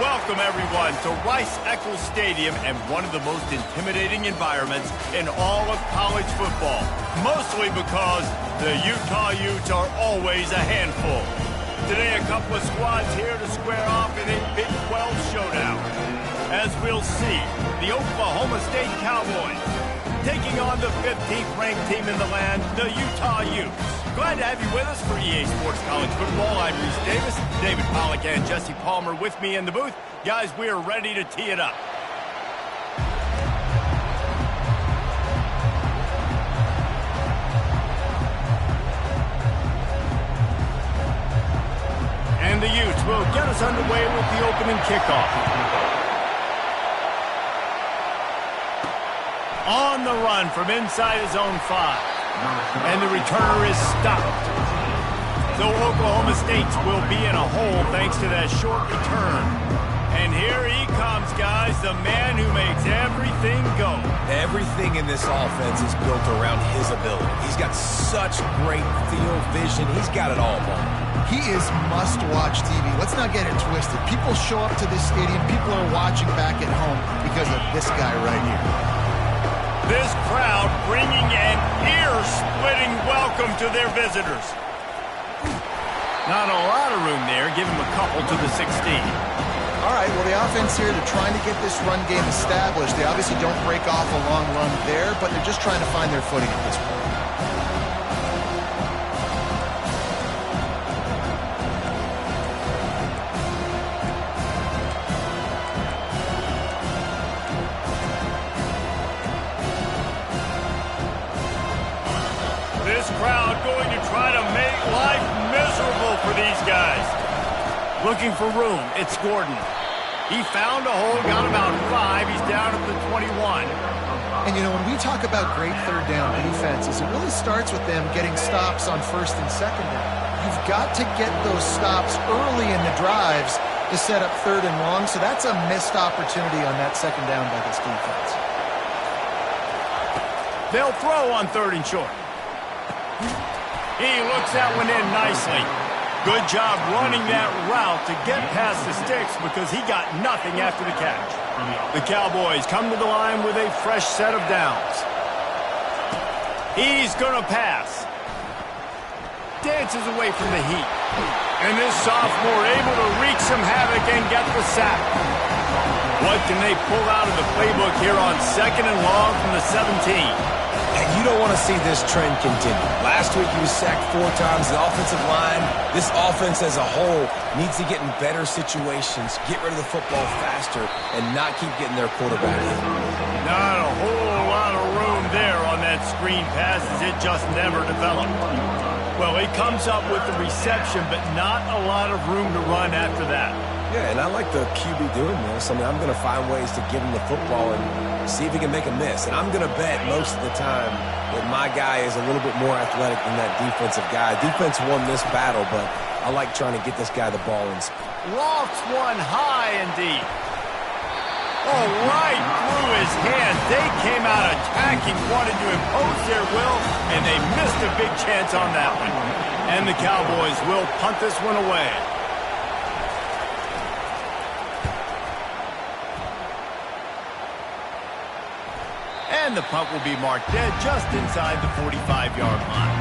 welcome everyone to Rice-Eccles Stadium and one of the most intimidating environments in all of college football. Mostly because the Utah Utes are always a handful. Today, a couple of squads here to square off in a Big 12 showdown. As we'll see, the Oklahoma State Cowboys taking on the 15th ranked team in the land, the Utah Utes. Glad to have you with us for EA Sports College Football. I'm Reese Davis, David Pollack and Jesse Palmer with me in the booth. Guys, we are ready to tee it up. And the Utes will get us underway with the opening kickoff. On the run from inside his own 5. And the returner is stopped. So Oklahoma State will be in a hole thanks to that short return. And here he comes, guys, the man who makes everything go. Everything in this offense is built around his ability. He's got such great field vision. He's got it all, man. He is must-watch TV. Let's not get it twisted. People show up to this stadium. People are watching back at home because of this guy right here. This crowd bringing an ear-splitting welcome to their visitors. Not a lot of room there. Give him a couple to the 16. All right, well, the offense here, they're trying to get this run game established. They obviously don't break off a long run there, but they're just trying to find their footing at this point. This crowd going to try to make life miserable for these guys. Looking for room, it's Gordon. He found a hole, got about 5. He's down at the 21. And, you know, when we talk about great third down defenses, it really starts with them getting stops on first and second down. You've got to get those stops early in the drives to set up third and long, so that's a missed opportunity on that second down by this defense. They'll throw on third and short. He looks that one in nicely. Good job running that route to get past the sticks because he got nothing after the catch. The Cowboys come to the line with a fresh set of downs. He's going to pass. Dances away from the heat. And this sophomore able to wreak some havoc and get the sack. What can they pull out of the playbook here on second and long from the 17? And you don't want to see this trend continue. Last week he was sacked 4 times. The offensive line, this offense as a whole, needs to get in better situations, get rid of the football faster, and not keep getting their quarterback in. Not a whole lot of room there on that screen pass as it just never developed. Well, he comes up with the reception, but not a lot of room to run after that. Yeah, and I like the QB doing this. I mean, I'm going to find ways to give him the football and see if he can make a miss. And I'm going to bet most of the time that my guy is a little bit more athletic than that defensive guy. Defense won this battle, but I like trying to get this guy the ball in speed. Lofts one high and deep. Oh, right through his hand. They came out attacking, wanted to impose their will, and they missed a big chance on that one. And the Cowboys will punt this one away. And the punt will be marked dead just inside the 45-yard line.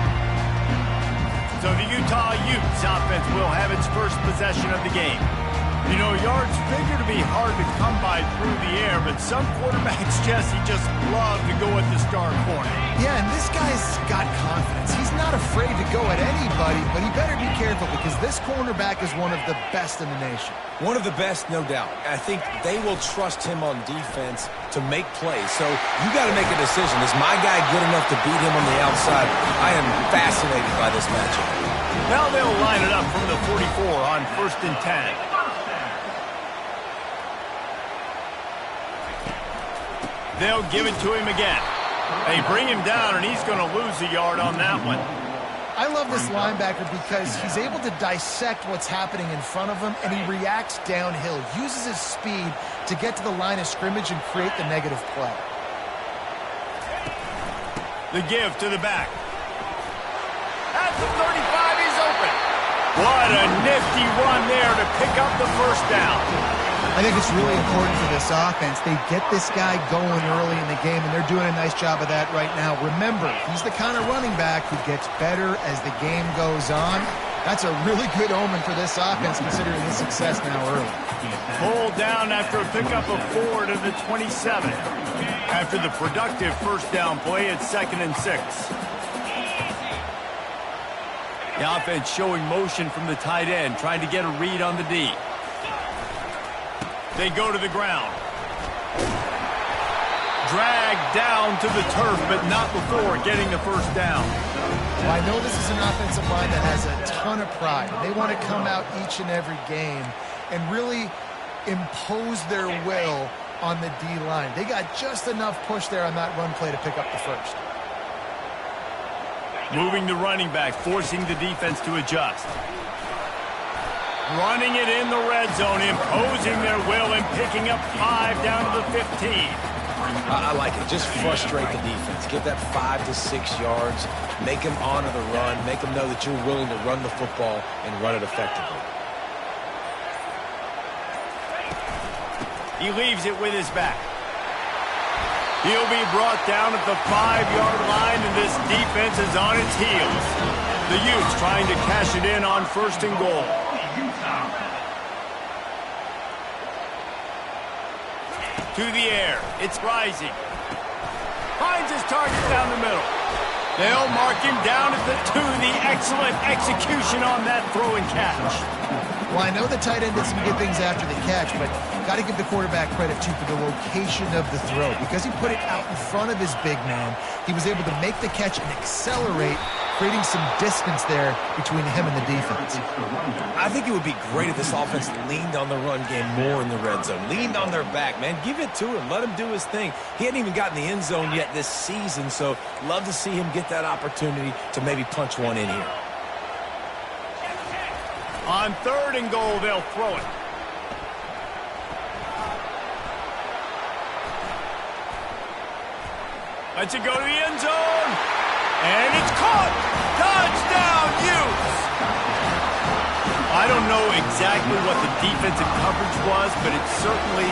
So the Utah Utes offense will have its first possession of the game. You know, yards figure to be hard to come by through the air, but some quarterbacks, Jesse, just love to go at the star corner. Yeah, and this guy's got confidence. He's not afraid to go at anybody, but he better be careful because this cornerback is one of the best in the nation. One of the best, no doubt. I think they will trust him on defense to make plays. So you got to make a decision. Is my guy good enough to beat him on the outside? I am fascinated by this matchup. Now they'll line it up from the 44 on 1st and 10. They'll give it to him again. They bring him down, and he's going to lose a yard on that one. I love this linebacker because he's able to dissect what's happening in front of him, and he reacts downhill, uses his speed to get to the line of scrimmage and create the negative play. The give to the back. At the 35, he's open. What a nifty run there to pick up the first down. I think it's really important for this offense. They get this guy going early in the game, and they're doing a nice job of that right now. Remember, he's the kind of running back who gets better as the game goes on. That's a really good omen for this offense, considering his success now early. Pulled down after a pickup of 4 to the 27. After the productive first down play, it's 2nd and 6. The offense showing motion from the tight end, trying to get a read on the D. They go to the ground. Dragged down to the turf, but not before getting the first down. Well, I know this is an offensive line that has a ton of pride. They want to come out each and every game and really impose their will on the D-line. They got just enough push there on that run play to pick up the first. Moving the running back, forcing the defense to adjust. Running it in the red zone, imposing their will and picking up 5 down to the 15. I like it. Just frustrate the defense. Give that 5 to 6 yards. Make them honor the run. Make them know that you're willing to run the football and run it effectively. He leaves it with his back. He'll be brought down at the 5-yard line, and this defense is on its heels. The Utes trying to cash it in on 1st and goal. To the air. It's rising. Finds his target down the middle. They'll mark him down at the 2. The excellent execution on that throw and catch. Well, I know the tight end did some good things after the catch, but got to give the quarterback credit, too, for the location of the throw. Because he put it out in front of his big man, he was able to make the catch and accelerate, creating some distance there between him and the defense. I think it would be great if this offense leaned on the run game more in the red zone. Leaned on their back, man. Give it to him. Let him do his thing. He hadn't even gotten the end zone yet this season, so love to see him get that opportunity to maybe punch one in here. On 3rd and goal, they'll throw it. Lets it go to the end zone. And it's caught. Touchdown, Utes. I don't know exactly what the defensive coverage was, but it certainly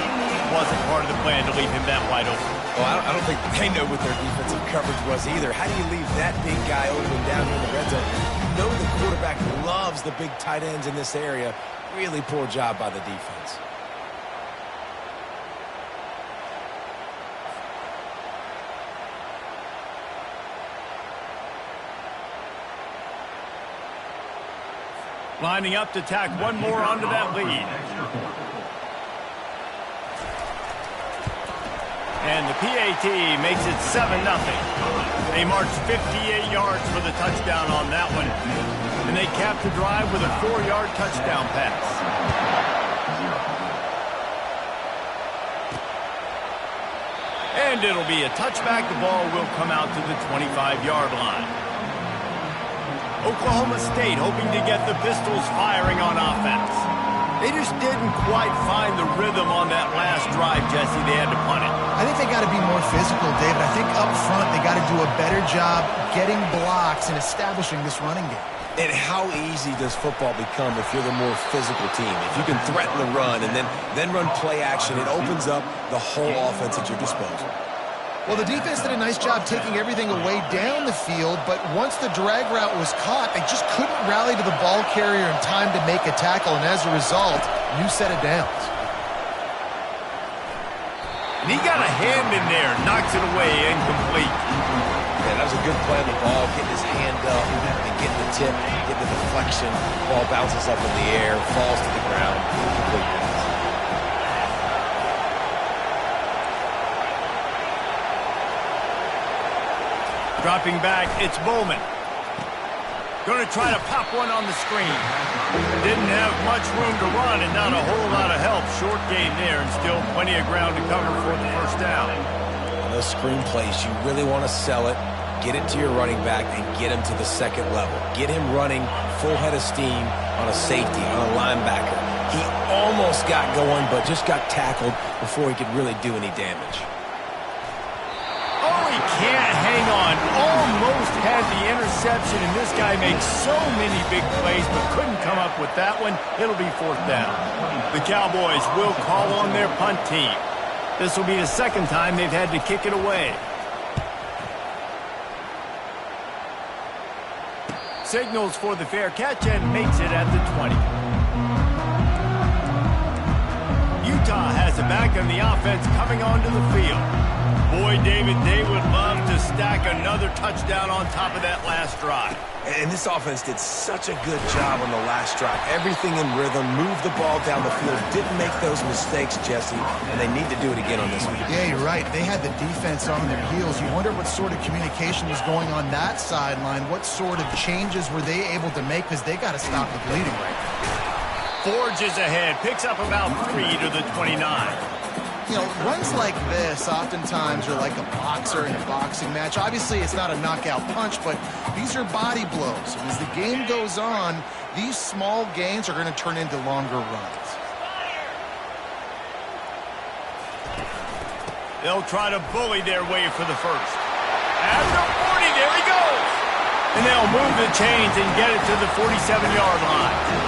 wasn't part of the plan to leave him that wide open. Well, I don't think they know what their defensive coverage was either. How do you leave that big guy open down here in the red zone? You know the quarterback loves the big tight ends in this area. Really poor job by the defense. Lining up to tack one more onto that lead. And the PAT makes it 7-0. They march 58 yards for the touchdown on that one. And they cap the drive with a 4-yard touchdown pass. And it'll be a touchback. The ball will come out to the 25-yard line. Oklahoma State hoping to get the Pistols firing on offense. They just didn't quite find the rhythm on that last drive, Jesse. They had to punt it. I think they got to be more physical, David. I think up front they got to do a better job getting blocks and establishing this running game. And how easy does football become if you're the more physical team? If you can threaten the run and then run play action, it opens up the whole offense at your disposal. Well, the defense did a nice job taking everything away down the field, but once the drag route was caught, they just couldn't rally to the ball carrier in time to make a tackle, and as a result, new set of downs. And he got a hand in there, knocks it away, incomplete. Yeah, that was a good play on the ball, getting his hand up and getting the tip, getting the deflection. Ball bounces up in the air, falls to the ground, incomplete pass. Dropping back, it's Bowman. Going to try to pop one on the screen. Didn't have much room to run and not a whole lot of help. Short game there and still plenty of ground to cover for the first down. On those screen plays, you really want to sell it, get it to your running back, and get him to the second level. Get him running full head of steam on a safety, on a linebacker. He almost got going, but just got tackled before he could really do any damage. Oh, he can't hang on. Almost had the interception, and this guy makes so many big plays, but couldn't come up with that one. It'll be 4th down. The Cowboys will call on their punt team. This will be the 2nd time they've had to kick it away. Signals for the fair catch and makes it at the 20. Utah has it back on the offense coming onto the field. Boy, David, they would love to stack another touchdown on top of that last drive. And this offense did such a good job on the last drive. Everything in rhythm, moved the ball down the field, didn't make those mistakes, Jesse, and they need to do it again on this one. Yeah, you're right. They had the defense on their heels. You wonder what sort of communication was going on that sideline. What sort of changes were they able to make, because they got to stop the bleeding right now. Forges ahead, picks up about 3 to the 29. You know, runs like this oftentimes are like a boxer in a boxing match. Obviously, it's not a knockout punch, but these are body blows. And as the game goes on, these small gains are going to turn into longer runs. They'll try to bully their way for the first. At the 40, there he goes. And they'll move the chains and get it to the 47-yard line.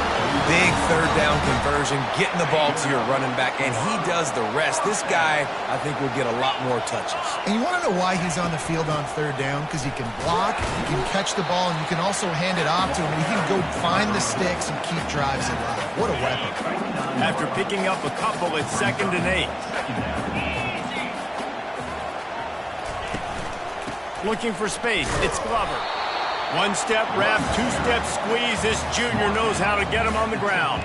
Big 3rd down conversion, getting the ball to your running back, and he does the rest. This guy, I think, will get a lot more touches. And you want to know why he's on the field on 3rd down? Because he can block, he can catch the ball, and you can also hand it off to him, and he can go find the sticks and keep drives alive. What a weapon. After picking up a couple, it's 2nd and 8. Looking for space, it's Glover. 1-step wrap, 2-step squeeze. This junior knows how to get him on the ground.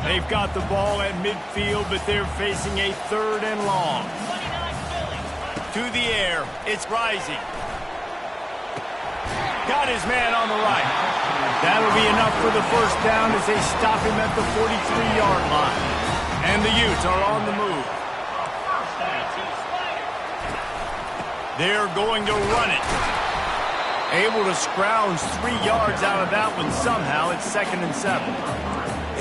They've got the ball at midfield, but they're facing a 3rd and long. To the air, it's Rising. Got his man on the right. That'll be enough for the 1st down as they stop him at the 43-yard line. And the Utes are on the move. They're going to run it. Able to scrounge 3 yards out of that one somehow. It's 2nd and 7.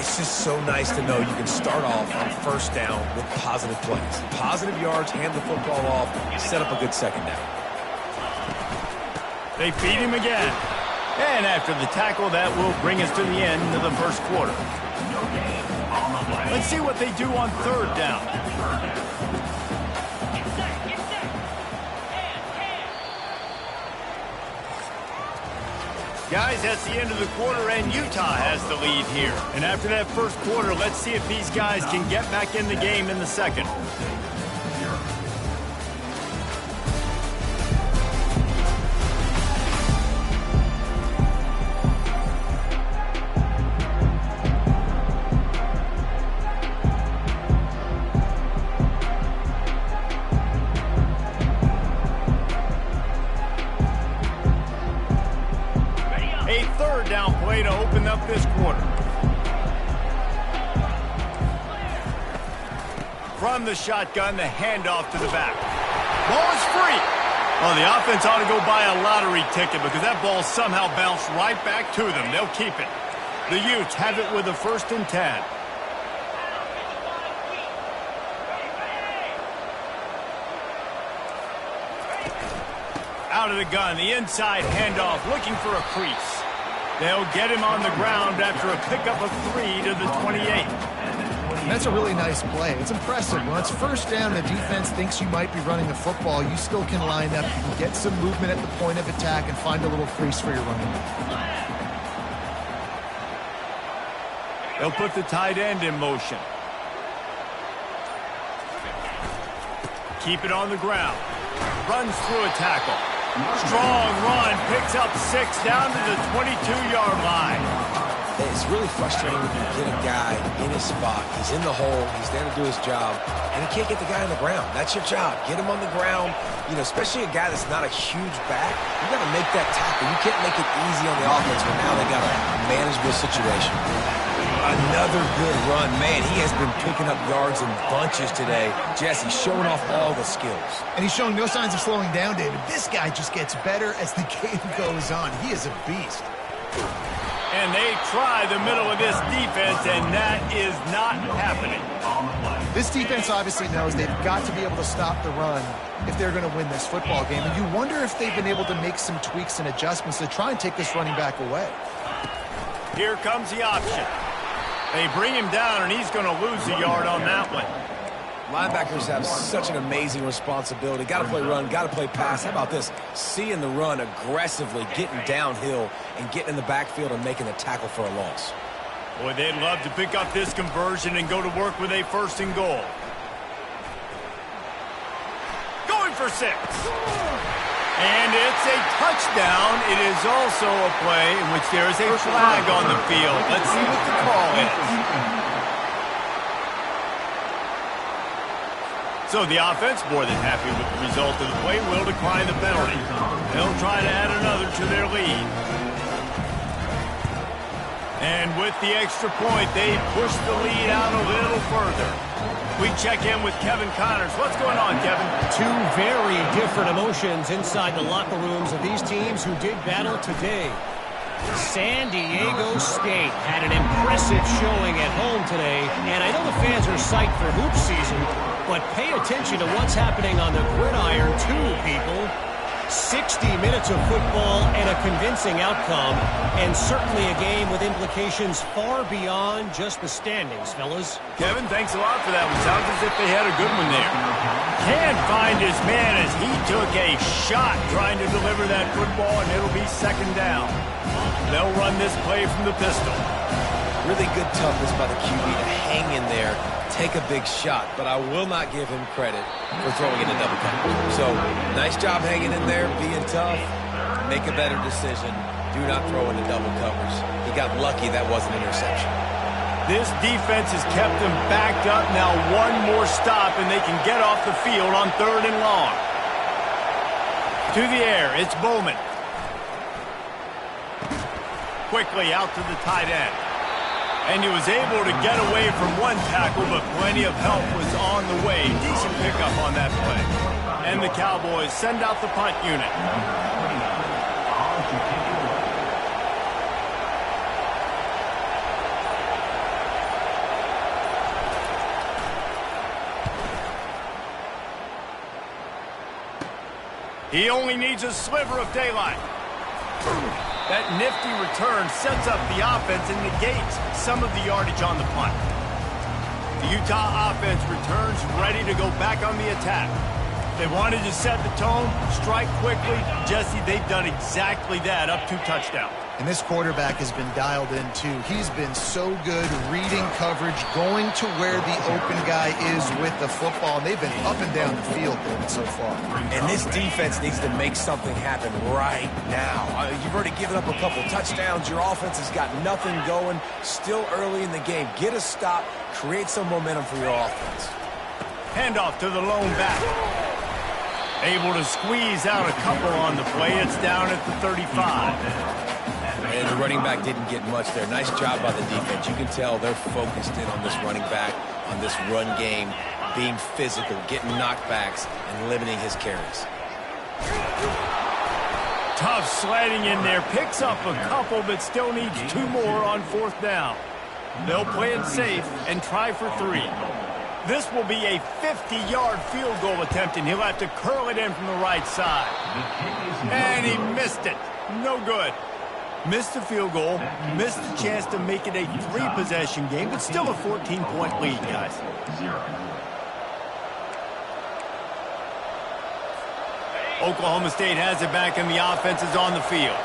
It's just so nice to know you can start off on 1st down with positive plays. Positive yards, hand the football off, set up a good 2nd down. They feed him again. And after the tackle, that will bring us to the end of the 1st quarter. Let's see what they do on 3rd down. Guys, that's the end of the quarter, and Utah has the lead here. And after that 1st quarter, let's see if these guys can get back in the game in the 2nd. A 3rd down play to open up this quarter. From the shotgun, the handoff to the back. Ball is free. Well, the offense ought to go buy a lottery ticket because that ball somehow bounced right back to them. They'll keep it. The Utes have it with a 1st and 10. Out of the gun, the inside handoff, looking for a crease. They'll get him on the ground after a pickup of 3 to the 28. That's a really nice play. It's impressive. When it's 1st down, the defense thinks you might be running the football. You still can line up. You can get some movement at the point of attack and find a little crease for your running back. They'll put the tight end in motion. Keep it on the ground. Runs through a tackle. Strong run, picks up 6 down to the 22-yard line. It's really frustrating when you get a guy in his spot. He's in the hole. He's there to do his job, and he can't get the guy on the ground. That's your job. Get him on the ground. You know, especially a guy that's not a huge back. You got to make that tackle. You can't make it easy on the offense when now they got a manageable situation. Another good run. Man, he has been picking up yards in bunches today. Jesse showing off all the skills. And he's showing no signs of slowing down, David. This guy just gets better as the game goes on. He is a beast. And they try the middle of this defense, and that is not happening. This defense obviously knows they've got to be able to stop the run if they're going to win this football game. And you wonder if they've been able to make some tweaks and adjustments to try and take this running back away. Here comes the option. They bring him down, and he's going to lose a yard on that one. Linebackers have such an amazing responsibility. Got to play run, got to play pass. How about this? Seeing the run aggressively, getting downhill, and getting in the backfield and making a tackle for a loss. Boy, they'd love to pick up this conversion and go to work with a 1st and goal. Going for 6. And it's a touchdown. It is also a play in which there is a flag on the field. Let's see what the call is. So the offense, more than happy with the result of the play, will decline the penalty. They'll try to add another to their lead. And with the extra point, they push the lead out a little further. We check in with Kevin Connors. What's going on, Kevin? Two very different emotions inside the locker rooms of these teams who did battle today. San Diego State had an impressive showing at home today, and I know the fans are psyched for hoop season, but pay attention to what's happening on the gridiron too, people. 60 minutes of football and a convincing outcome, and certainly a game with implications far beyond just the standings, fellas. Kevin, thanks a lot for that one. Sounds as if they had a good one there. Can't find his man as he took a shot trying to deliver that football, and it'll be 2nd down. They'll run this play from the pistol. Really good toughness by the QB to hang in there, take a big shot, but I will not give him credit for throwing in a double coverage. So, nice job hanging in there, being tough, make a better decision. Do not throw into double coverage. He got lucky that wasn't an interception. This defense has kept them backed up. Now one more stop, and they can get off the field on 3rd and long. To the air, it's Bowman. Quickly out to the tight end. And he was able to get away from one tackle, but plenty of help was on the way. Decent pickup on that play. And the Cowboys send out the punt unit. He only needs a sliver of daylight. That nifty return sets up the offense and negates some of the yardage on the punt. The Utah offense returns ready to go back on the attack. They wanted to set the tone, strike quickly. Jesse, they've done exactly that, up 2 touchdowns. And this quarterback has been dialed in, too. He's been so good reading coverage, going to where the open guy is with the football. And they've been up and down the field so far. And this defense needs to make something happen right now. You've already given up a couple touchdowns. Your offense has got nothing going. Still early in the game. Get a stop. Create some momentum for your offense. Handoff to the lone back. Able to squeeze out a couple on the play. It's down at the 35. And the running back didn't get much there. Nice job by the defense. You can tell they're focused in on this running back, on this run game, being physical, getting knockbacks, and limiting his carries. Tough sledding in there. Picks up a couple, but still needs 2 more on 4th down. They'll play it safe and try for 3. This will be a 50-yard field goal attempt, and he'll have to curl it in from the right side. And he missed it. No good. Missed the field goal, missed the chance to make it a 3-possession game, but still a 14-point lead, guys. Oklahoma State has it back, and the offense is on the field.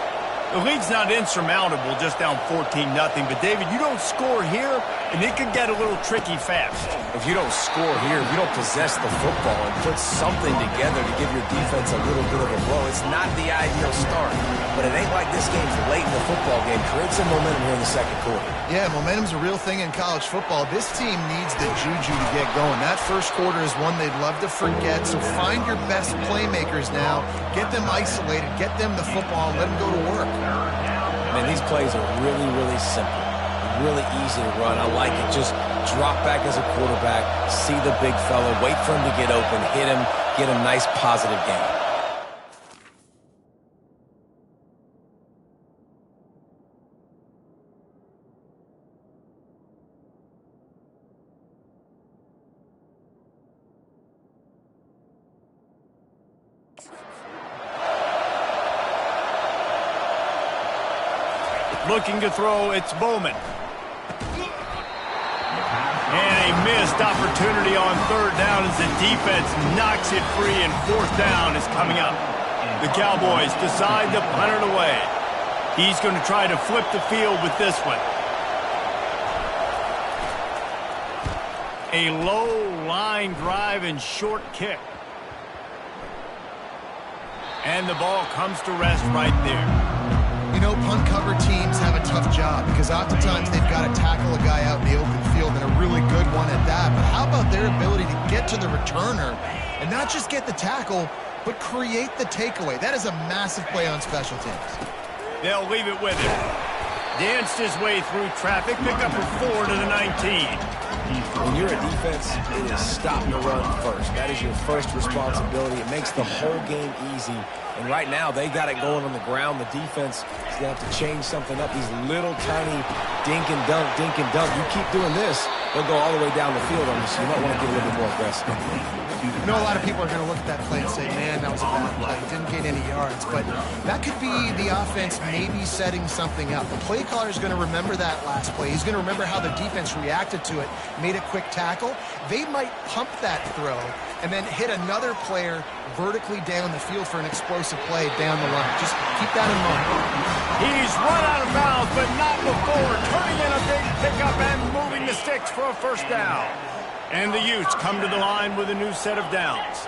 The lead's not insurmountable, just down 14-0. But, David, you don't score here, and it could get a little tricky fast. If you don't score here, if you don't possess the football and put something together to give your defense a little bit of a blow, it's not the ideal start. But it ain't like this game's late in the football game. Create some momentum here in the 2nd quarter. Yeah, momentum's a real thing in college football. This team needs the juju to get going. That 1st quarter is one they'd love to forget. So find your best playmakers now. Get them isolated. Get them the football and let them go to work. Man, these plays are really, really simple. Really easy to run. I like it. Just drop back as a quarterback, see the big fella, wait for him to get open, hit him, get a nice positive gain. Looking to throw, it's Bowman. And a missed opportunity on third down as the defense knocks it free, and fourth down is coming up. The Cowboys decide to punt it away. He's going to try to flip the field with this one. A low line drive and short kick. And the ball comes to rest right there. You know, punt cover teams have a tough job because oftentimes they've got to tackle a guy out in the open field, and a really good one at that. But how about their ability to get to the returner and not just get the tackle, but create the takeaway? That is a massive play on special teams. They'll leave it with him. Danced his way through traffic, pick up a 4 to the 19. When you're a defense, it is stop the run first. That is your first responsibility. It makes the whole game easy. And right now, they got it going on the ground. The defense is going to have to change something up. These little tiny dink and dunk, dink and dunk. You keep doing this, they'll go all the way down the field on you, so you might want to get a little bit more aggressive. You know, a lot of people are going to look at that play and say, man, that was a bad play. Didn't gain any yards. But that could be the offense maybe setting something up. The play caller is going to remember that last play. He's going to remember how the defense reacted to it, made a quick tackle. They might pump that throw and then hit another player vertically down the field for an explosive play down the line. Just keep that in mind. He's run out of bounds, but not before turning in a big pickup and moving the sticks for a first down. And the Utes come to the line with a new set of downs.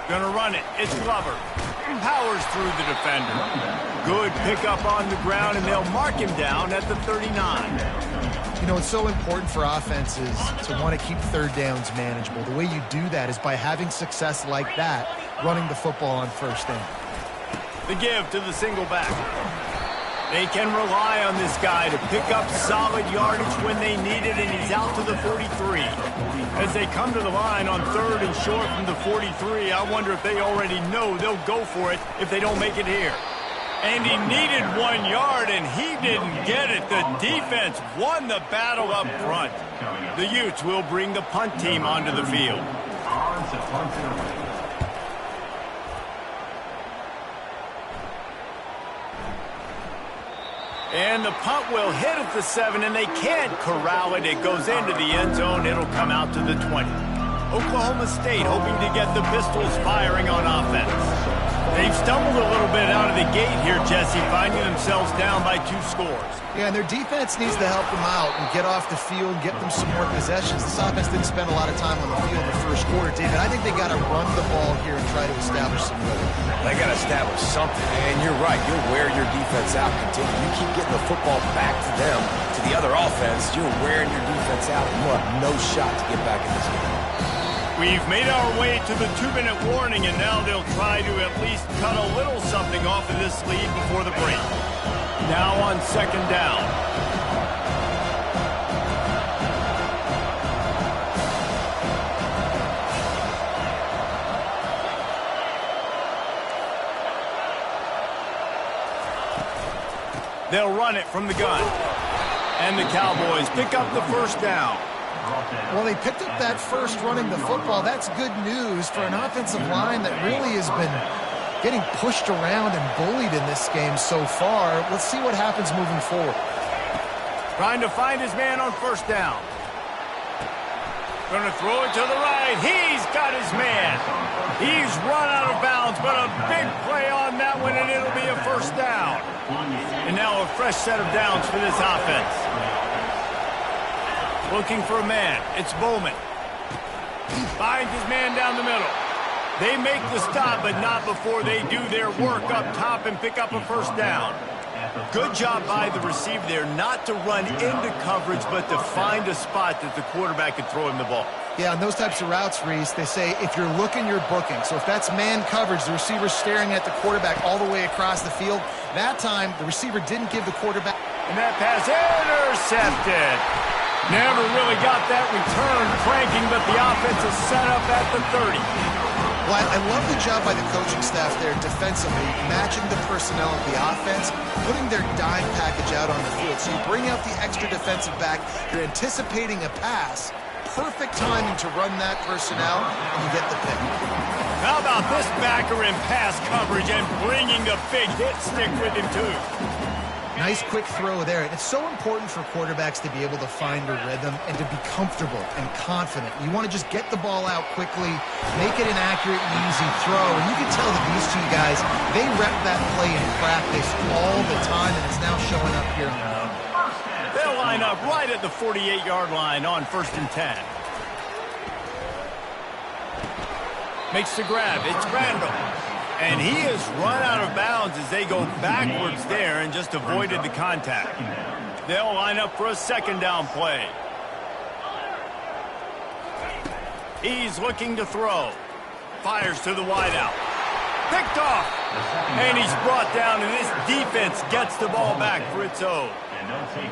Gonna run it. It's Glover. Powers through the defender. Good pickup on the ground, and they'll mark him down at the 39. You know, it's so important for offenses to want to keep third downs manageable. The way you do that is by having success like that, running the football on first down. The give to the single back. They can rely on this guy to pick up solid yardage when they need it, and he's out to the 43. As they come to the line on third and short from the 43, I wonder if they already know they'll go for it if they don't make it here. And he needed 1 yard, and he didn't get it. The defense won the battle up front. The Utes will bring the punt team onto the field. And the punt will hit at the 7, and they can't corral it. It goes into the end zone. It'll come out to the 20. Oklahoma State hoping to get the Pistols firing on offense. They've stumbled a little bit out of the gate here, Jesse, finding themselves down by 2 scores. Yeah, and their defense needs to help them out and get off the field and get them some more possessions. This offense didn't spend a lot of time on the field in the first quarter, David. I think they got to run the ball here and try to establish some rhythm. They got to establish something, and you're right. You'll wear your defense out. Continue. You keep getting the football back to them, to the other offense. You're wearing your defense out, and you'll have no shot to get back in this game. We've made our way to the 2-minute warning, and now they'll try to at least cut a little something off of this lead before the break. Now on second down. They'll run it from the gun. And the Cowboys pick up the first down. Well, they picked up that first running the football. That's good news for an offensive line that really has been getting pushed around and bullied in this game so far. Let's see what happens moving forward. Trying to find his man on first down. Going to throw it to the right. He's got his man. He's run out of bounds, but a big play on that one, and it'll be a first down. And now a fresh set of downs for this offense. Looking for a man. It's Bowman. Finds his man down the middle. They make the stop, but not before they do their work up top and pick up a first down. Good job by the receiver there not to run into coverage, but to find a spot that the quarterback can throw him the ball. Yeah, on those types of routes, Reese, they say if you're looking, you're booking. So if that's man coverage, the receiver's staring at the quarterback all the way across the field. That time, the receiver didn't give the quarterback. And that pass intercepted. Never really got that return cranking, but the offense is set up at the 30. Well, I love the job by the coaching staff there defensively, matching the personnel of the offense, putting their dime package out on the field. So you bring out the extra defensive back, you're anticipating a pass, perfect timing to run that personnel, and you get the pick. How about this backer in pass coverage and bringing the big hit stick with him, too? Nice quick throw there. It's so important for quarterbacks to be able to find a rhythm and to be comfortable and confident. You want to just get the ball out quickly, make it an accurate and easy throw. And you can tell that these two guys, they rep that play in practice all the time, and it's now showing up here on the field. They'll line up right at the 48-yard line on 1st and 10. Makes the grab. It's Randall. And he has run out of bounds as they go backwards there and just avoided the contact. They'll line up for a 2nd down play. He's looking to throw. Fires to the wideout. Picked off. And he's brought down, and this defense gets the ball back for its own.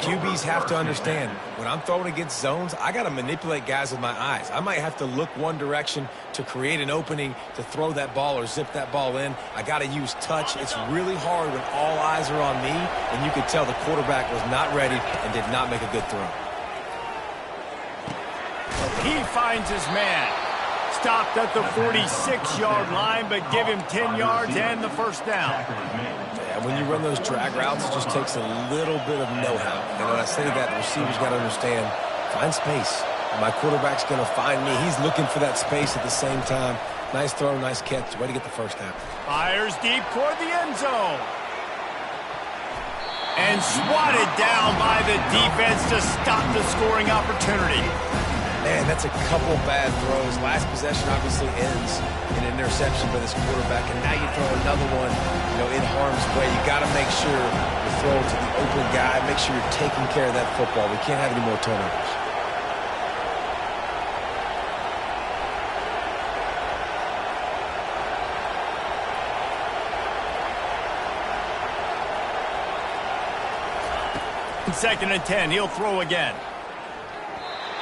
QBs have to understand, when I'm throwing against zones, I got to manipulate guys with my eyes. I might have to look one direction to create an opening to throw that ball or zip that ball in. I got to use touch. It's really hard when all eyes are on me, and you could tell the quarterback was not ready and did not make a good throw. He finds his man. Stopped at the 46-yard line, but give him 10 yards and the 1st down. Yeah, when you run those drag routes, it just takes a little bit of know-how. And when I say that, the receiver's got to understand, find space. My quarterback's going to find me. He's looking for that space at the same time. Nice throw, nice catch. Way to get the 1st down. Fires deep toward the end zone. And swatted down by the defense to stop the scoring opportunity. Man, that's a couple bad throws. Last possession obviously ends in an interception by this quarterback, and now you throw another one, in harm's way. You got to make sure you throw to the open guy. Make sure you're taking care of that football. We can't have any more turnovers. In 2nd and 10, he'll throw again.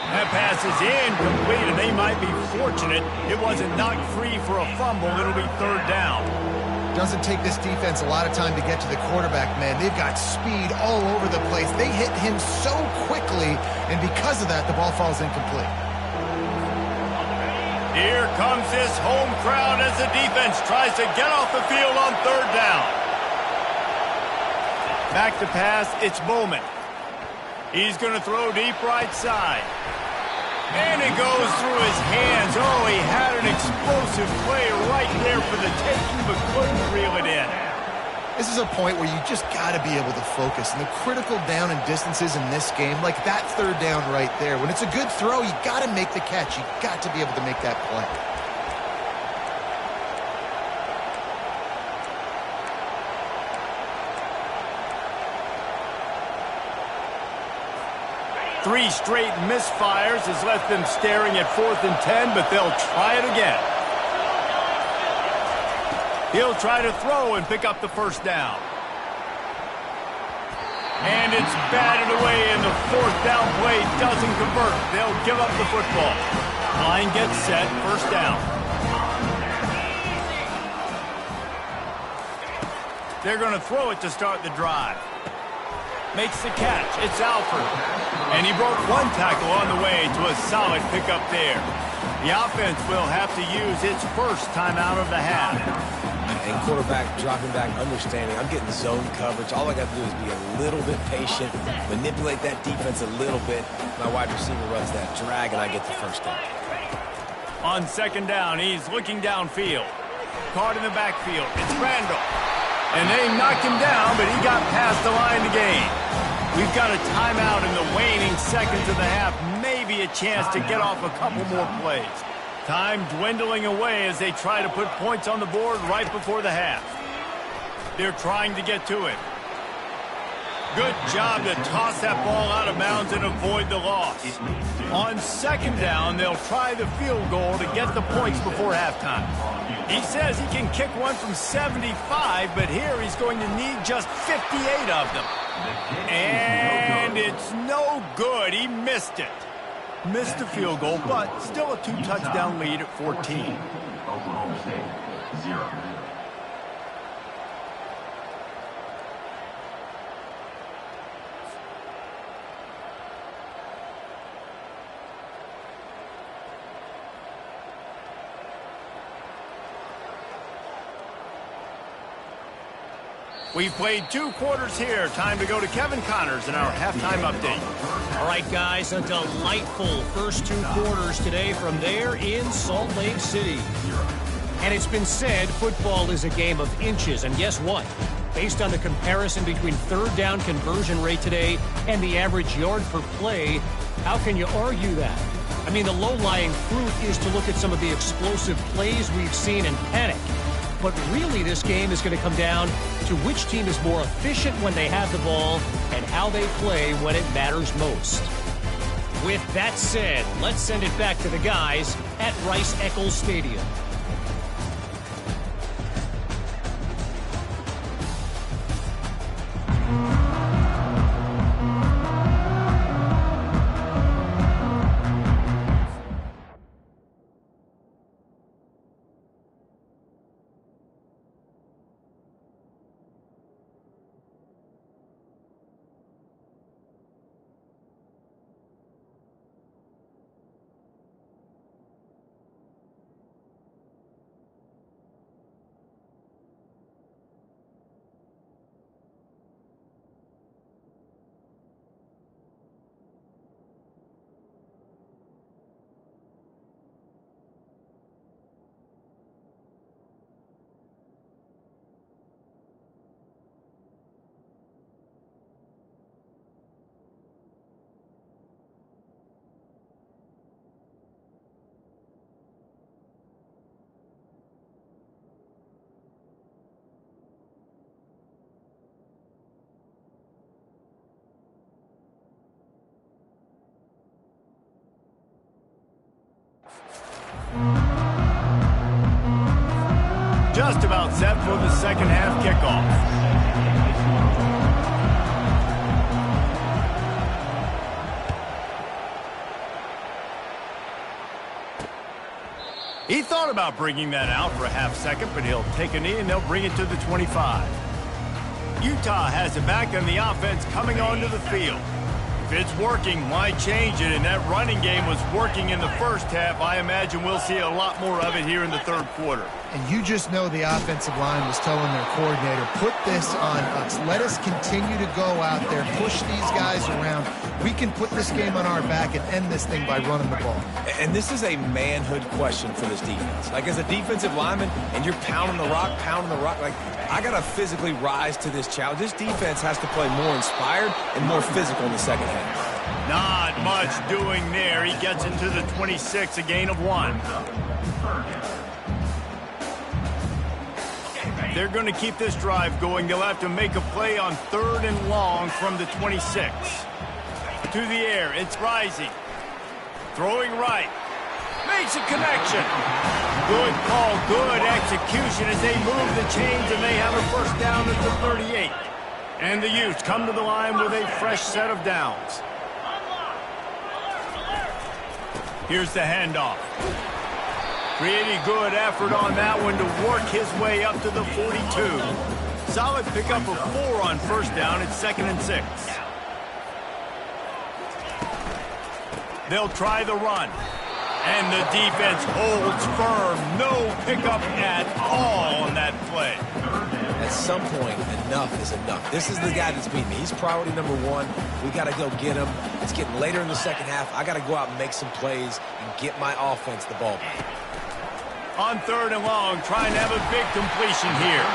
That pass is incomplete, and they might be fortunate it wasn't knocked free for a fumble. It'll be 3rd down. Doesn't take this defense a lot of time to get to the quarterback, man. They've got speed all over the place. They hit him so quickly, and because of that, the ball falls incomplete. Here comes this home crowd as the defense tries to get off the field on 3rd down. Back to pass, it's Bowman. He's going to throw deep right side. And it goes through his hands. Oh, he had an explosive play right there for the taking, but couldn't reel it in. This is a point where you just got to be able to focus. And the critical down and distances in this game, like that 3rd down right there, when it's a good throw, you got to make the catch. You got to be able to make that play. Three straight misfires has left them staring at 4th and 10, but they'll try it again. He'll try to throw and pick up the 1st down. And it's batted away, and the 4th down play doesn't convert. They'll give up the football. Line gets set, 1st down. They're going to throw it to start the drive. Makes the catch. It's Alford. And he broke one tackle on the way to a solid pickup there. The offense will have to use its 1st timeout of the half. And quarterback dropping back, understanding, I'm getting zone coverage. All I got to do is be a little bit patient, manipulate that defense a little bit. My wide receiver runs that drag, and I get the 1st down. On 2nd down, he's looking downfield. Caught in the backfield. It's Randall. And they knocked him down, but he got past the line to gain. We've got a timeout in the waning seconds of the half. Maybe a chance to get off a couple more plays. Time dwindling away as they try to put points on the board right before the half. They're trying to get to it. Good job to toss that ball out of bounds and avoid the loss. On 2nd down, they'll try the field goal to get the points before halftime. He says he can kick one from 75, but here he's going to need just 58 of them. And it's no good. He missed it. Missed the field goal, but still a 2-touchdown lead at 14. Oklahoma State, 0. We've played 2 quarters here. Time to go to Kevin Connors in our halftime update. All right, guys, a delightful first 2 quarters today from there in Salt Lake City. And it's been said football is a game of inches. And guess what? Based on the comparison between third down conversion rate today and the average yard per play, how can you argue that? I mean, the low-lying fruit is to look at some of the explosive plays we've seen and panic. But really, this game is going to come down to which team is more efficient when they have the ball and how they play when it matters most. With that said, let's send it back to the guys at Rice-Eccles Stadium. Just about set for the second half kickoff. He thought about bringing that out for a half second, but he'll take a knee and they'll bring it to the 25. Utah has it back and the offense coming onto the field. If it's working, why change it? And that running game was working in the first half. I imagine we'll see a lot more of it here in the third quarter. And you just know the offensive line was telling their coordinator, put this on us. Let us continue to go out there, push these guys around. We can put this game on our back and end this thing by running the ball. And this is a manhood question for this defense. Like, as a defensive lineman, and you're pounding the rock, like, I got to physically rise to this challenge. This defense has to play more inspired and more physical in the second half. Not much doing there. He gets into the 26, a gain of 1. They're going to keep this drive going. They'll have to make a play on 3rd and long from the 26. To the air, it's Rising. Throwing right. Makes a connection. Good call, good execution as they move the chains and they have a first down at the 38. And the Utes come to the line with a fresh set of downs. Here's the handoff. Pretty good effort on that one to work his way up to the 42. Solid pickup of 4 on first down. It's 2nd and 6. They'll try the run. And the defense holds firm. No pickup at all on that play. At some point, enough is enough. This is the guy that's beating me. He's priority number 1. We got to go get him. It's getting later in the second half. I got to go out and make some plays and get my offense the ball back. On 3rd and long, trying to have a big completion here.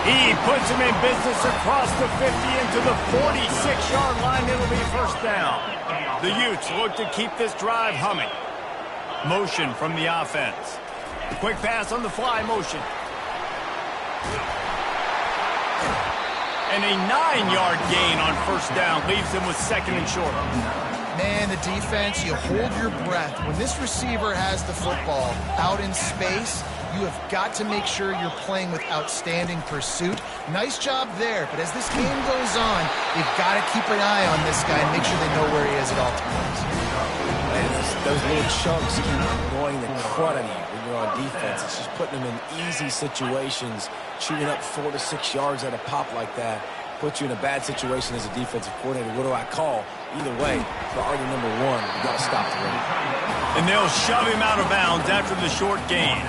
He puts him in business across the 50 into the 46-yard line. It'll be first down. The Utes look to keep this drive humming. Motion from the offense. Quick pass on the fly motion. And a 9-yard gain on first down leaves him with 2nd and short. Man, the defense, you hold your breath. When this receiver has the football out in space, you have got to make sure you're playing with outstanding pursuit. Nice job there, but as this game goes on, you've got to keep an eye on this guy and make sure they know where he is at all times. Man, those little chunks keep going the crud out of you when you're on defense. It's just putting them in easy situations, shooting up 4 to 6 yards at a pop like that. Put you in a bad situation as a defensive coordinator. What do I call? Either way, priority number 1, you got to stop the run. And they'll shove him out of bounds after the short gain.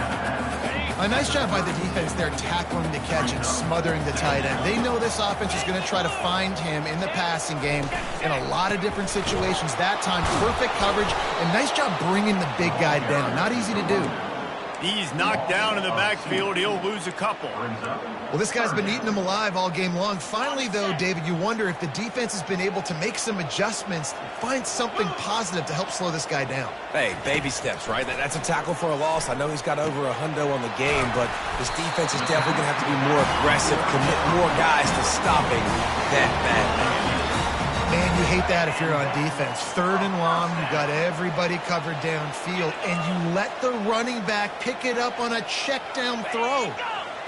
A nice job by the defense there, tackling the catch and smothering the tight end. They know this offense is going to try to find him in the passing game in a lot of different situations. That time, perfect coverage, and nice job bringing the big guy down. Not easy to do. He's knocked down in the backfield. He'll lose a couple. Well, this guy's been eating them alive all game long. Finally, though, David, you wonder if the defense has been able to make some adjustments, find something positive to help slow this guy down. Hey, baby steps, right? That's a tackle for a loss. I know he's got over $100 on the game, but this defense is definitely going to have to be more aggressive, commit more guys to stopping that bad man. Man, you hate that if you're on defense. 3rd and long, you got everybody covered downfield, and you let the running back pick it up on a check down throw.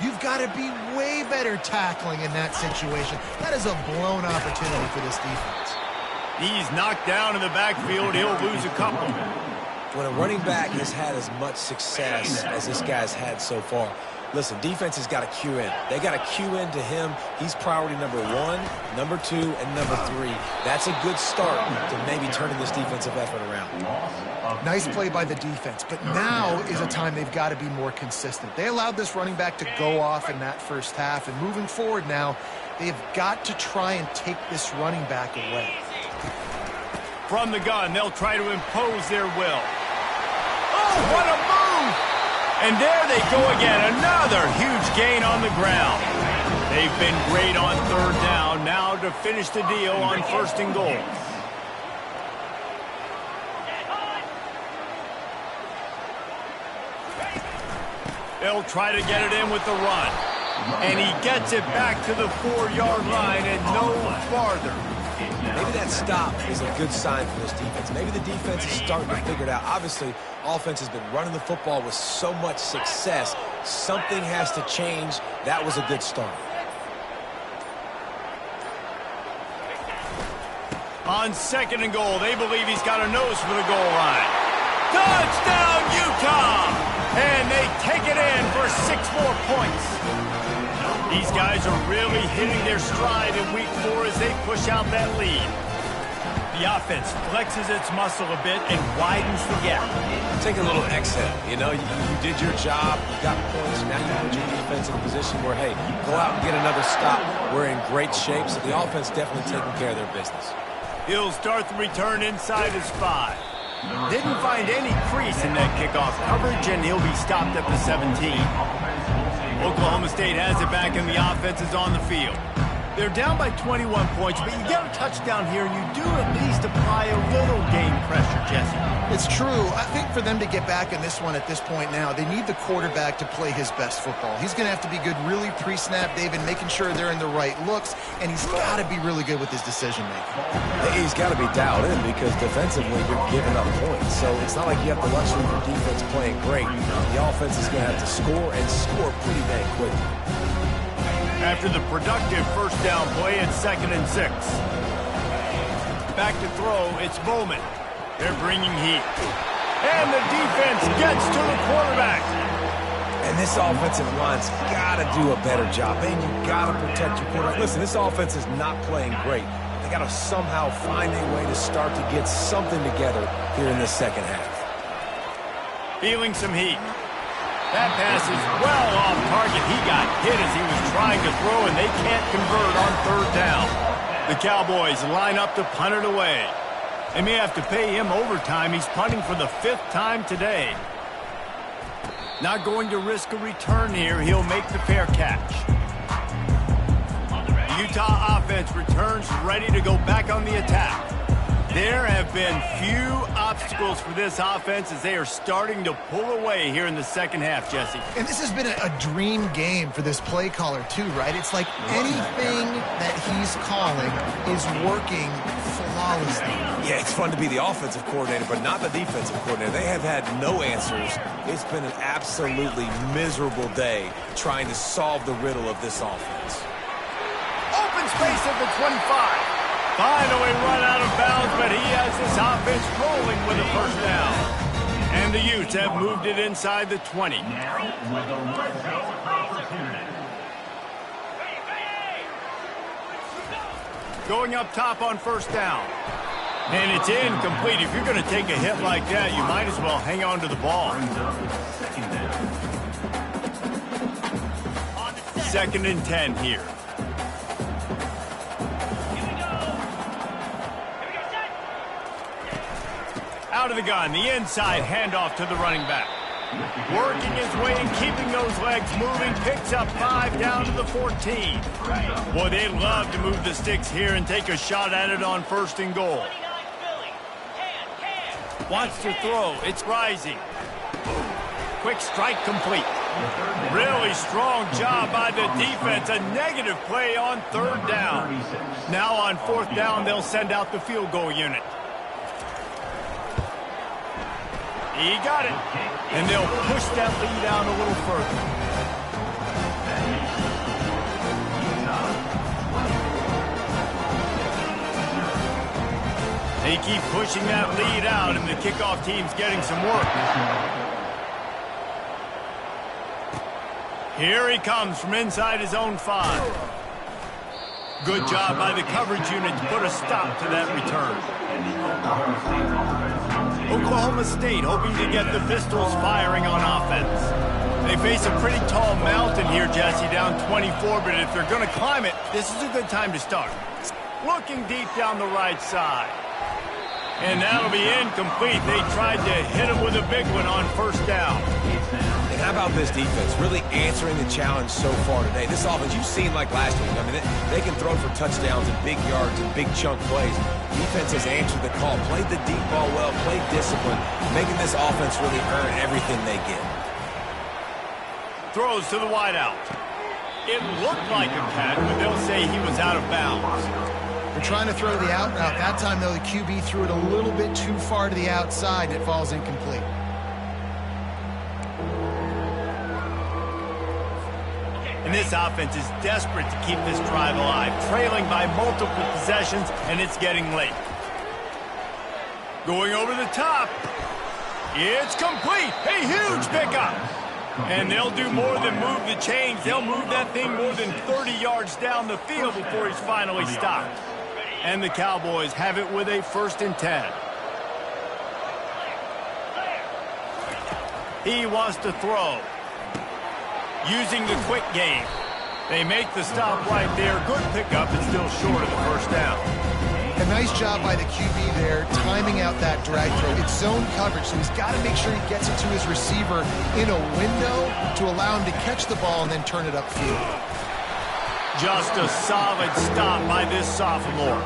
You've got to be way better tackling in that situation. That is a blown opportunity for this defense. He's knocked down in the backfield. He'll lose a couple. When a running back has had as much success as this guy's had so far, listen, defense has got to cue in. They got to cue in to him. He's priority number 1, number 2, and number 3. That's a good start to maybe turning this defensive effort around. Nice play by the defense, but now is a time they've got to be more consistent. They allowed this running back to go off in that first half, and moving forward now, they've got to try and take this running back away. From the gun, they'll try to impose their will. Oh, what a move! And there they go again, another huge gain on the ground. They've been great on 3rd down, now to finish the deal on 1st and goal. They'll try to get it in with the run. And he gets it back to the 4-yard line and no farther. Maybe that stop is a good sign for this defense. Maybe the defense is starting to figure it out. Obviously, offense has been running the football with so much success. Something has to change. That was a good start. On 2nd and goal, they believe he's got a nose for the goal line. Touchdown, Utah! And they take it in for 6 more points. These guys are really hitting their stride in week 4 as they push out that lead. The offense flexes its muscle a bit and widens the gap. Take a little exhale. You know, you did your job. You got points. Now you put your defense in a position where, hey, go out and get another stop. We're in great shape, so the offense definitely taking care of their business. He'll start the return inside his 5. Didn't find any crease in that kickoff coverage, and he'll be stopped at the 17. Oklahoma State has it back, and the offense is on the field. They're down by 21 points, but you get a touchdown here, and you do at least apply a little game pressure, Jesse. It's true. I think for them to get back in this one at this point now, they need the quarterback to play his best football. He's going to have to be good really pre-snap, David, making sure they're in the right looks, and he's got to be really good with his decision-making. He's got to be dialed in because defensively you're giving up points. So it's not like you have the luxury of your defense playing great. The offense is going to have to score and score pretty dang quickly. After the productive 1st down play, it's 2nd and 6. Back to throw, it's Bowman. They're bringing heat. And the defense gets to the quarterback. And this offensive line's got to do a better job. Man, you got to protect your quarterback. Listen, this offense is not playing great. They got to somehow find a way to start to get something together here in the 2nd half. Feeling some heat. That pass is well off target. He got hit as he was trying to throw, and they can't convert on 3rd down. The Cowboys line up to punt it away. They may have to pay him overtime. He's punting for the 5th time today. Not going to risk a return here. He'll make the fair catch. The Utah offense returns ready to go back on the attack. There have been few obstacles for this offense as they are starting to pull away here in the 2nd half, Jesse. And this has been a dream game for this play caller, too, right? It's like anything that he's calling is working flawlessly. Yeah, it's fun to be the offensive coordinator, but not the defensive coordinator. They have had no answers. It's been an absolutely miserable day trying to solve the riddle of this offense. Open space at the 25. Finally run out of bounds, but he has this offense rolling with a 1st down. And the Utes have moved it inside the 20. Going up top on 1st down. And it's incomplete. If you're going to take a hit like that, you might as well hang on to the ball. 2nd and 10 here. Out of the gun, the inside handoff to the running back. Working his way and keeping those legs moving, picks up 5 down to the 14. Boy, they love to move the sticks here and take a shot at it on 1st and goal. Wants to throw, it's rising. Quick strike complete. Really strong job by the defense. A negative play on 3rd down. Now on 4th down, they'll send out the field goal unit. He got it. And they'll push that lead out a little further. They keep pushing that lead out, and the kickoff team's getting some work. Here he comes from inside his own 5. Good job by the coverage unit to put a stop to that return. Oklahoma State hoping to get the Pistols firing on offense. They face a pretty tall mountain here, Jesse, down 24, but if they're going to climb it, this is a good time to start. Looking deep down the right side. And that'll be incomplete. They tried to hit him with a big one on 1st down. And how about this defense really answering the challenge so far today? This offense, you've seen like last week. I mean, they can throw for touchdowns and big yards and big chunk plays. Defense has answered the call, played the deep ball well, played discipline, making this offense really earn everything they get. Throws to the wideout. It looked like a catch, but they'll say he was out of bounds. They're trying to throw the out route. That time, though, the QB threw it a little bit too far to the outside, and it falls incomplete. And this offense is desperate to keep this drive alive, trailing by multiple possessions, and it's getting late. Going over the top. It's complete. A huge pickup. And they'll do more than move the chains. They'll move that thing more than 30 yards down the field before he's finally stopped. And the Cowboys have it with a 1st and 10. He wants to throw. Using the quick game. They make the stop right there. Good pickup, and still short of the 1st down. A nice job by the QB there, timing out that drag throw. It's zone coverage, so he's got to make sure he gets it to his receiver in a window to allow him to catch the ball and then turn it upfield. Just a solid stop by this sophomore.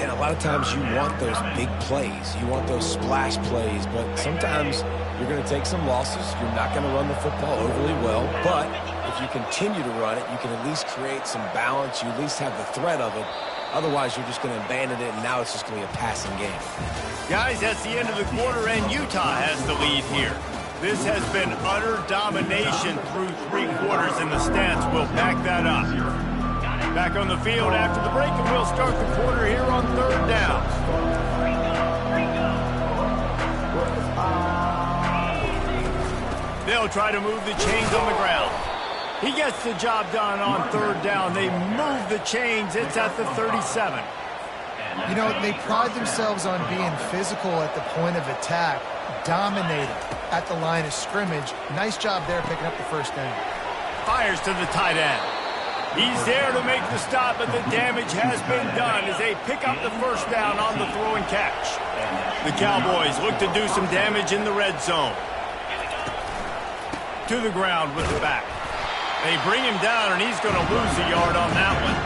And a lot of times you want those big plays. You want those splash plays, but sometimes you're going to take some losses. You're not going to run the football overly well, but if you continue to run it, you can at least create some balance. You at least have the threat of it. Otherwise, you're just going to abandon it, and now it's just going to be a passing game. Guys, that's the end of the quarter, and Utah has the lead here. This has been utter domination through 3 quarters, and the stats will back that up. Back on the field after the break, and we'll start the quarter here on 3rd down. They'll try to move the chains on the ground. He gets the job done on 3rd down. They move the chains. It's at the 37. You know, they pride themselves on being physical at the point of attack, dominating at the line of scrimmage. Nice job there picking up the 1st down. Fires to the tight end. He's there to make the stop, but the damage has been done as they pick up the 1st down on the throw and catch. The Cowboys look to do some damage in the red zone. To the ground with the back. They bring him down, and he's going to lose a yard on that one.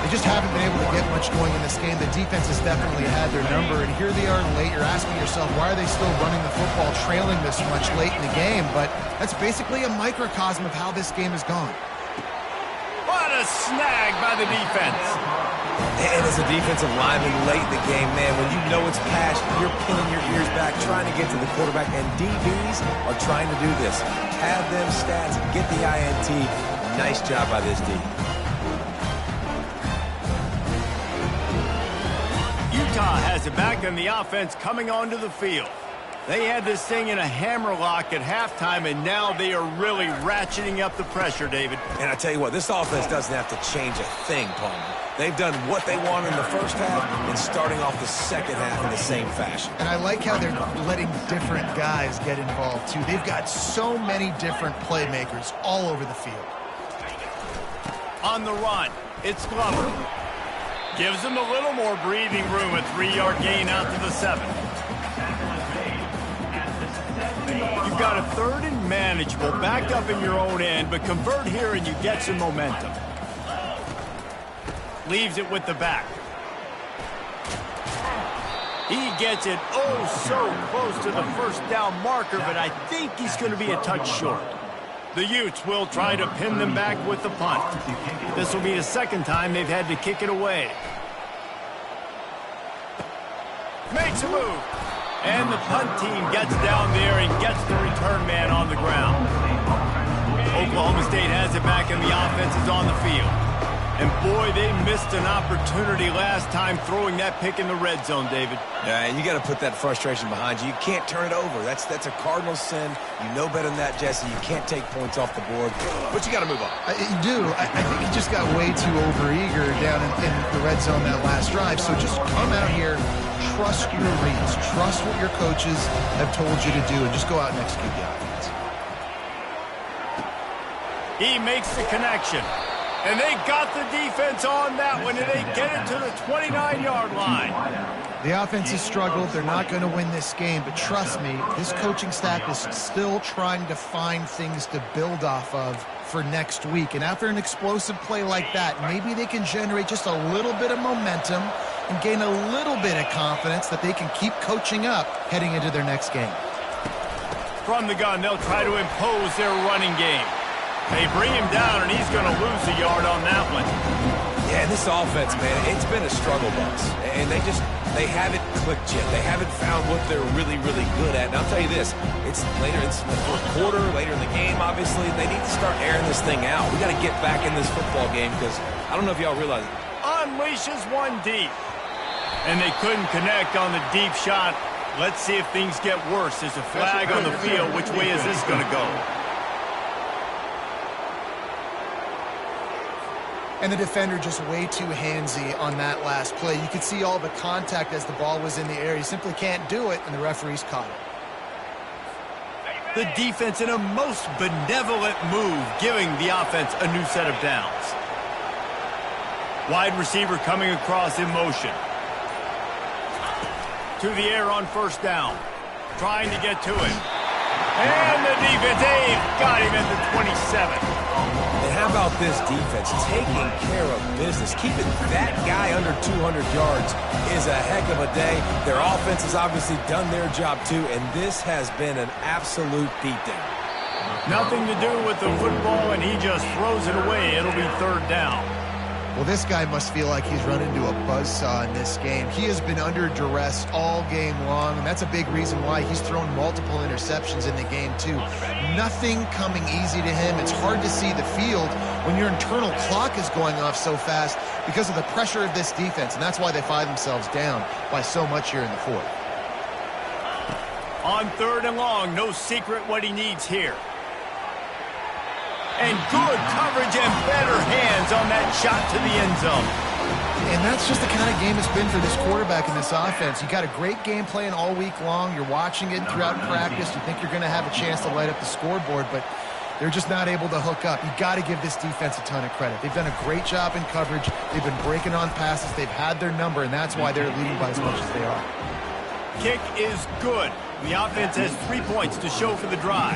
They just haven't been able to get much going in this game. The defense has definitely had their number, and here they are late. You're asking yourself, why are they still running the football, trailing this much late in the game? But that's basically a microcosm of how this game has gone. What a snag by the defense. And as a defensive lineman late in the game, man, when you know it's passed, you're pinning your ears back, trying to get to the quarterback, and DBs are trying to do this. Have them stats, get the INT. Nice job by this D. Utah has it back on the offense coming onto the field. They had this thing in a hammerlock at halftime, and now they are really ratcheting up the pressure, David. And I tell you what, this offense doesn't have to change a thing, Palmer. They've done what they want in the 1st half and starting off the 2nd half in the same fashion. And I like how they're letting different guys get involved, too. They've got so many different playmakers all over the field. On the run, it's Glover. Gives him a little more breathing room, a 3-yard gain out to the 7. You've got a 3rd and manageable, back up in your own end, but convert here and you get some momentum. Leaves it with the back. He gets it so close to the first down marker, but I think he's going to be a touch short. The Utes will try to pin them back with the punt. This will be the 2nd time they've had to kick it away. Makes a move. And the punt team gets down there and gets the return man on the ground. Oklahoma State has it back and the offense is on the field. And boy, they missed an opportunity last time throwing that pick in the red zone, David. Yeah, and you got to put that frustration behind you. You can't turn it over. That's a cardinal sin. You know better than that, Jesse. You can't take points off the board, but you got to move on. You do. I think he just got way too overeager down in the red zone that last drive. So just come out here, trust your reads, trust what your coaches have told you to do, and just go out and execute the offense. He makes the connection. And they got the defense on that one, and they get it to the 29-yard line. The offense has struggled. They're not going to win this game, but trust me, this coaching staff is still trying to find things to build off of for next week. And after an explosive play like that, maybe they can generate just a little bit of momentum and gain a little bit of confidence that they can keep coaching up heading into their next game. From the gun, they'll try to impose their running game. They bring him down, and he's going to lose a yard on that one. Yeah, this offense, man, it's been a struggle bus. And they haven't clicked yet. They haven't found what they're really, really good at. And I'll tell you this, it's later, it's the 4th quarter, later in the game, obviously. They need to start airing this thing out. We got to get back in this football game because I don't know if y'all realize it. Unleashes one deep. And they couldn't connect on the deep shot. Let's see if things get worse. There's a flag on the field. Which way is this going to go? And the defender just way too handsy on that last play. You could see all the contact as the ball was in the air. He simply can't do it, and the referees caught it. The defense in a most benevolent move, giving the offense a new set of downs. Wide receiver coming across in motion. To the air on 1st down. Trying to get to it. And the defense, got him at the 27. And how about this defense taking care of business? Keeping that guy under 200 yards is a heck of a day. Their offense has obviously done their job too, and this has been an absolute beatdown. Nothing to do with the football, and he just throws it away. It'll be 3rd down. Well, this guy must feel like he's run into a buzzsaw in this game. He has been under duress all game long, and that's a big reason why he's thrown multiple interceptions in the game, too. Nothing coming easy to him. It's hard to see the field when your internal clock is going off so fast because of the pressure of this defense, and that's why they find themselves down by so much here in the 4th. On 3rd and long, no secret what he needs here. And good coverage and better hands on that shot to the end zone. And that's just the kind of game it's been for this quarterback in this offense. You got a great game plan all week long. You're watching it throughout practice. You think you're going to have a chance to light up the scoreboard, but they're just not able to hook up. You got to give this defense a ton of credit. They've done a great job in coverage. They've been breaking on passes. They've had their number, and that's why they're leading by as much as they are. Kick is good. The offense has 3 points to show for the drive.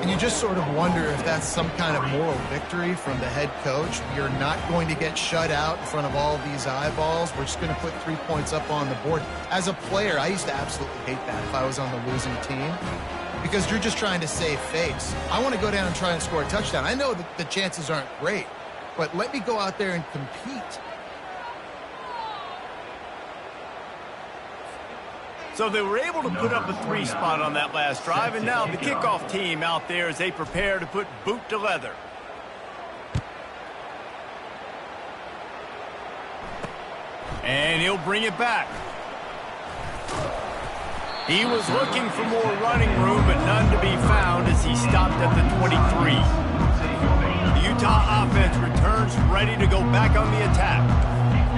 And you just sort of wonder if that's some kind of moral victory from the head coach. You're not going to get shut out in front of all these eyeballs. We're just going to put 3 points up on the board. As a player, I used to absolutely hate that if I was on the losing team because you're just trying to save face. I want to go down and try and score a touchdown. I know that the chances aren't great, but let me go out there and compete. So they were able to put up a 3 spot on that last drive, and now the kickoff team out there as they prepare to put boot to leather. And he'll bring it back. He was looking for more running room, but none to be found as he stopped at the 23. The Utah offense returns ready to go back on the attack.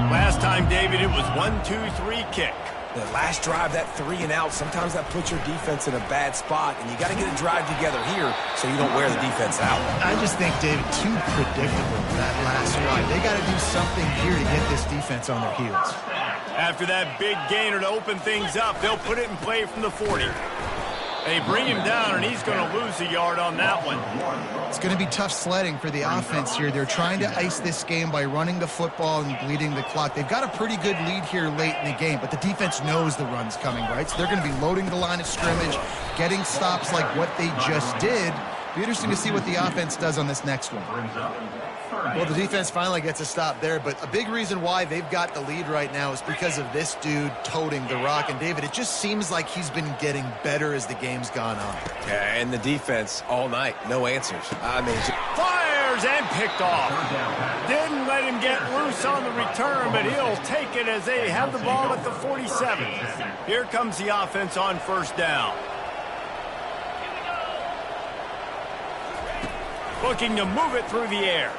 Last time, David, it was 1-2-3 kick. That last drive, that 3 and out, sometimes that puts your defense in a bad spot, and you got to get a drive together here so you don't wear the defense out. I just think, David, too predictable, that last drive. They got to do something here to get this defense on their heels. After that big gainer to open things up, they'll put it in play from the 40. They bring him down, and he's going to lose a yard on that one. It's going to be tough sledding for the offense here. They're trying to ice this game by running the football and bleeding the clock. They've got a pretty good lead here late in the game, but the defense knows the run's coming, right? So they're going to be loading the line of scrimmage, getting stops like what they just did. Be interesting to see what the offense does on this next one. Well, the defense finally gets a stop there, but a big reason why they've got the lead right now is because of this dude toting the rock. And, David, it just seems like he's been getting better as the game's gone on. Yeah, and the defense all night, no answers. I mean, Fires and picked off. Didn't let him get loose on the return, but he'll take it as they have the ball at the 47. Here comes the offense on first down. Looking to move it through the air.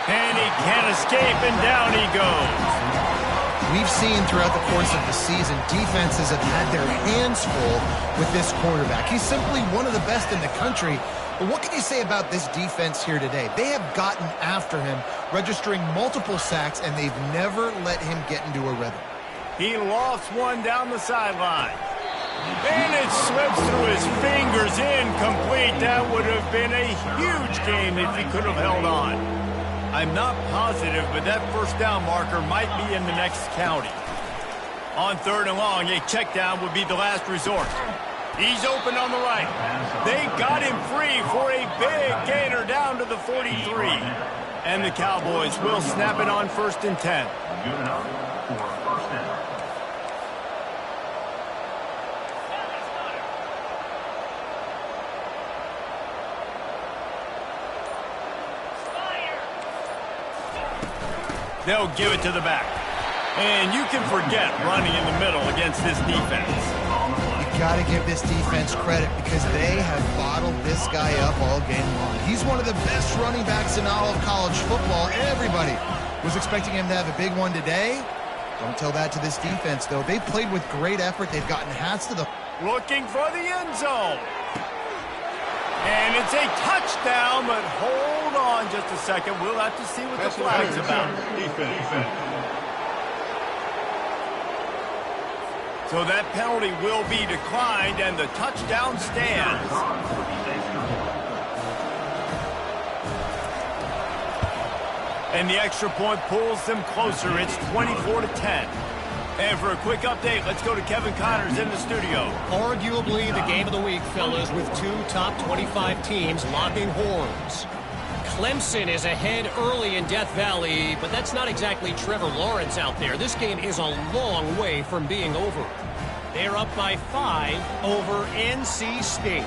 And he can't escape, and down he goes. We've seen throughout the course of the season, defenses have had their hands full with this quarterback. He's simply one of the best in the country. But what can you say about this defense here today? They have gotten after him, registering multiple sacks, and they've never let him get into a rhythm. He lofts one down the sideline. And it slips through his fingers, incomplete. That would have been a huge game if he could have held on. I'm not positive, but that first down marker might be in the next county. On 3rd and long, a check down would be the last resort. He's open on the right. They got him free for a big gainer down to the 43. And the Cowboys will snap it on 1st and 10. Good enough for first down. They'll give it to the back. And you can forget running in the middle against this defense. You got to give this defense credit because they have bottled this guy up all game long. He's one of the best running backs in all of college football. Everybody was expecting him to have a big one today. Don't tell that to this defense, though. They played with great effort. They've gotten hats to the... Looking for the end zone. And it's a touchdown, but hold on just a second. We'll have to see what the flag's about. So that penalty will be declined, and the touchdown stands. And the extra point pulls them closer. It's 24-10. And for a quick update, let's go to Kevin Connors in the studio. Arguably the game of the week, fellas, with 2 top 25 teams locking horns. Clemson is ahead early in Death Valley, but that's not exactly Trevor Lawrence out there. This game is a long way from being over. They're up by 5 over NC State.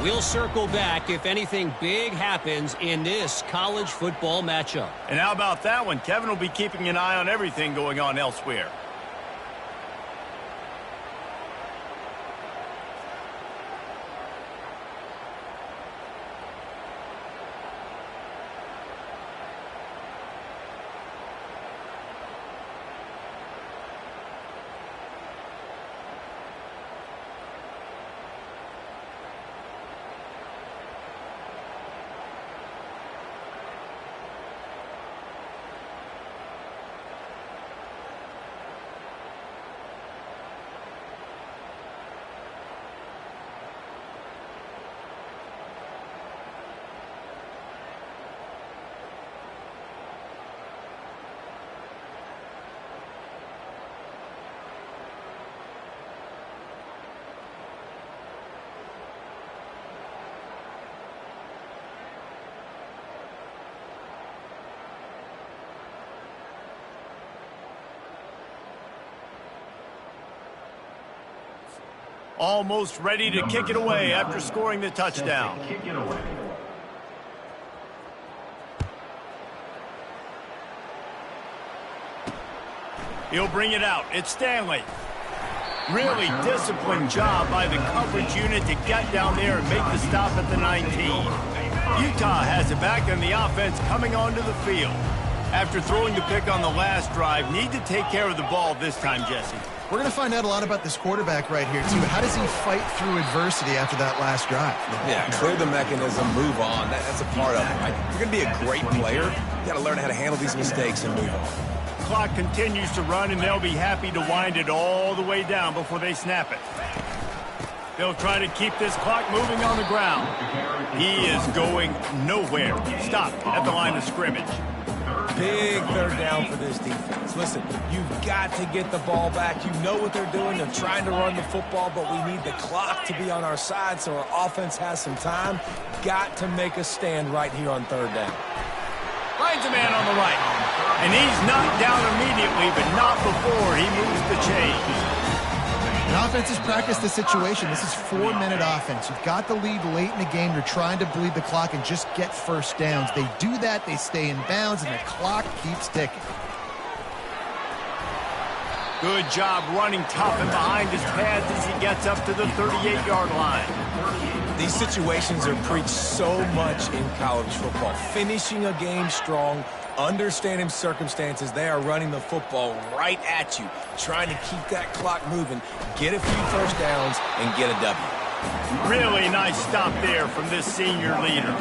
We'll circle back if anything big happens in this college football matchup. And how about that one? Kevin will be keeping an eye on everything going on elsewhere. Almost ready to kick it away after scoring the touchdown. Kick it away. He'll bring it out. It's Stanley. Really disciplined job by the coverage unit to get down there and make the stop at the 19. Utah has it back, and the offense coming onto the field. After throwing the pick on the last drive, need to take care of the ball this time, Jesse. We're going to find out a lot about this quarterback right here, too. How does he fight through adversity after that last drive? Yeah, clear the mechanism, move on. That's a part of it, right? If you're going to be a great player, you got to learn how to handle these mistakes and move on. Clock continues to run, and they'll be happy to wind it all the way down before they snap it. They'll try to keep this clock moving on the ground. He is going nowhere. Stop at the line of scrimmage. Big third down for this defense. Listen, you've got to get the ball back. You know what they're doing. They're trying to run the football, but we need the clock to be on our side so our offense has some time. Got to make a stand right here on third down. Finds a man on the right. And he's knocked down immediately, but not before he moves the chains. An offense has practiced the situation. This is 4-minute offense. You've got the lead late in the game. You're trying to bleed the clock and just get first downs. They do that, they stay in bounds, and the clock keeps ticking. Good job running tough and behind his pads as he gets up to the 38-yard line. These situations are preached so much in college football. Finishing a game strong, understanding circumstances. They are running the football right at you, trying to keep that clock moving, get a few first downs, and get a W. Really nice stop there from this senior leader.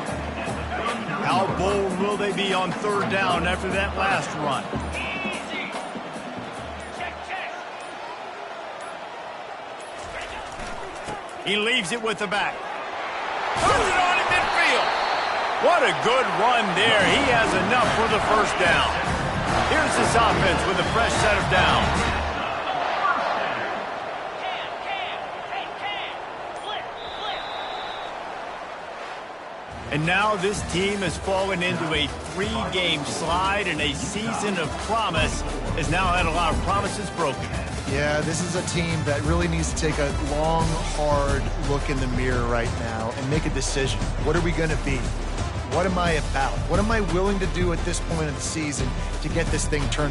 How bold will they be on third down after that last run? He leaves it with the back. Puts it on in midfield. What a good run there. He has enough for the first down. Here's this offense with a fresh set of downs. And now this team has fallen into a 3-game slide, and a season of promise has now had a lot of promises broken. Yeah, this is a team that really needs to take a long, hard look in the mirror right now and make a decision. What are we going to be? What am I about? What am I willing to do at this point of the season to get this thing turned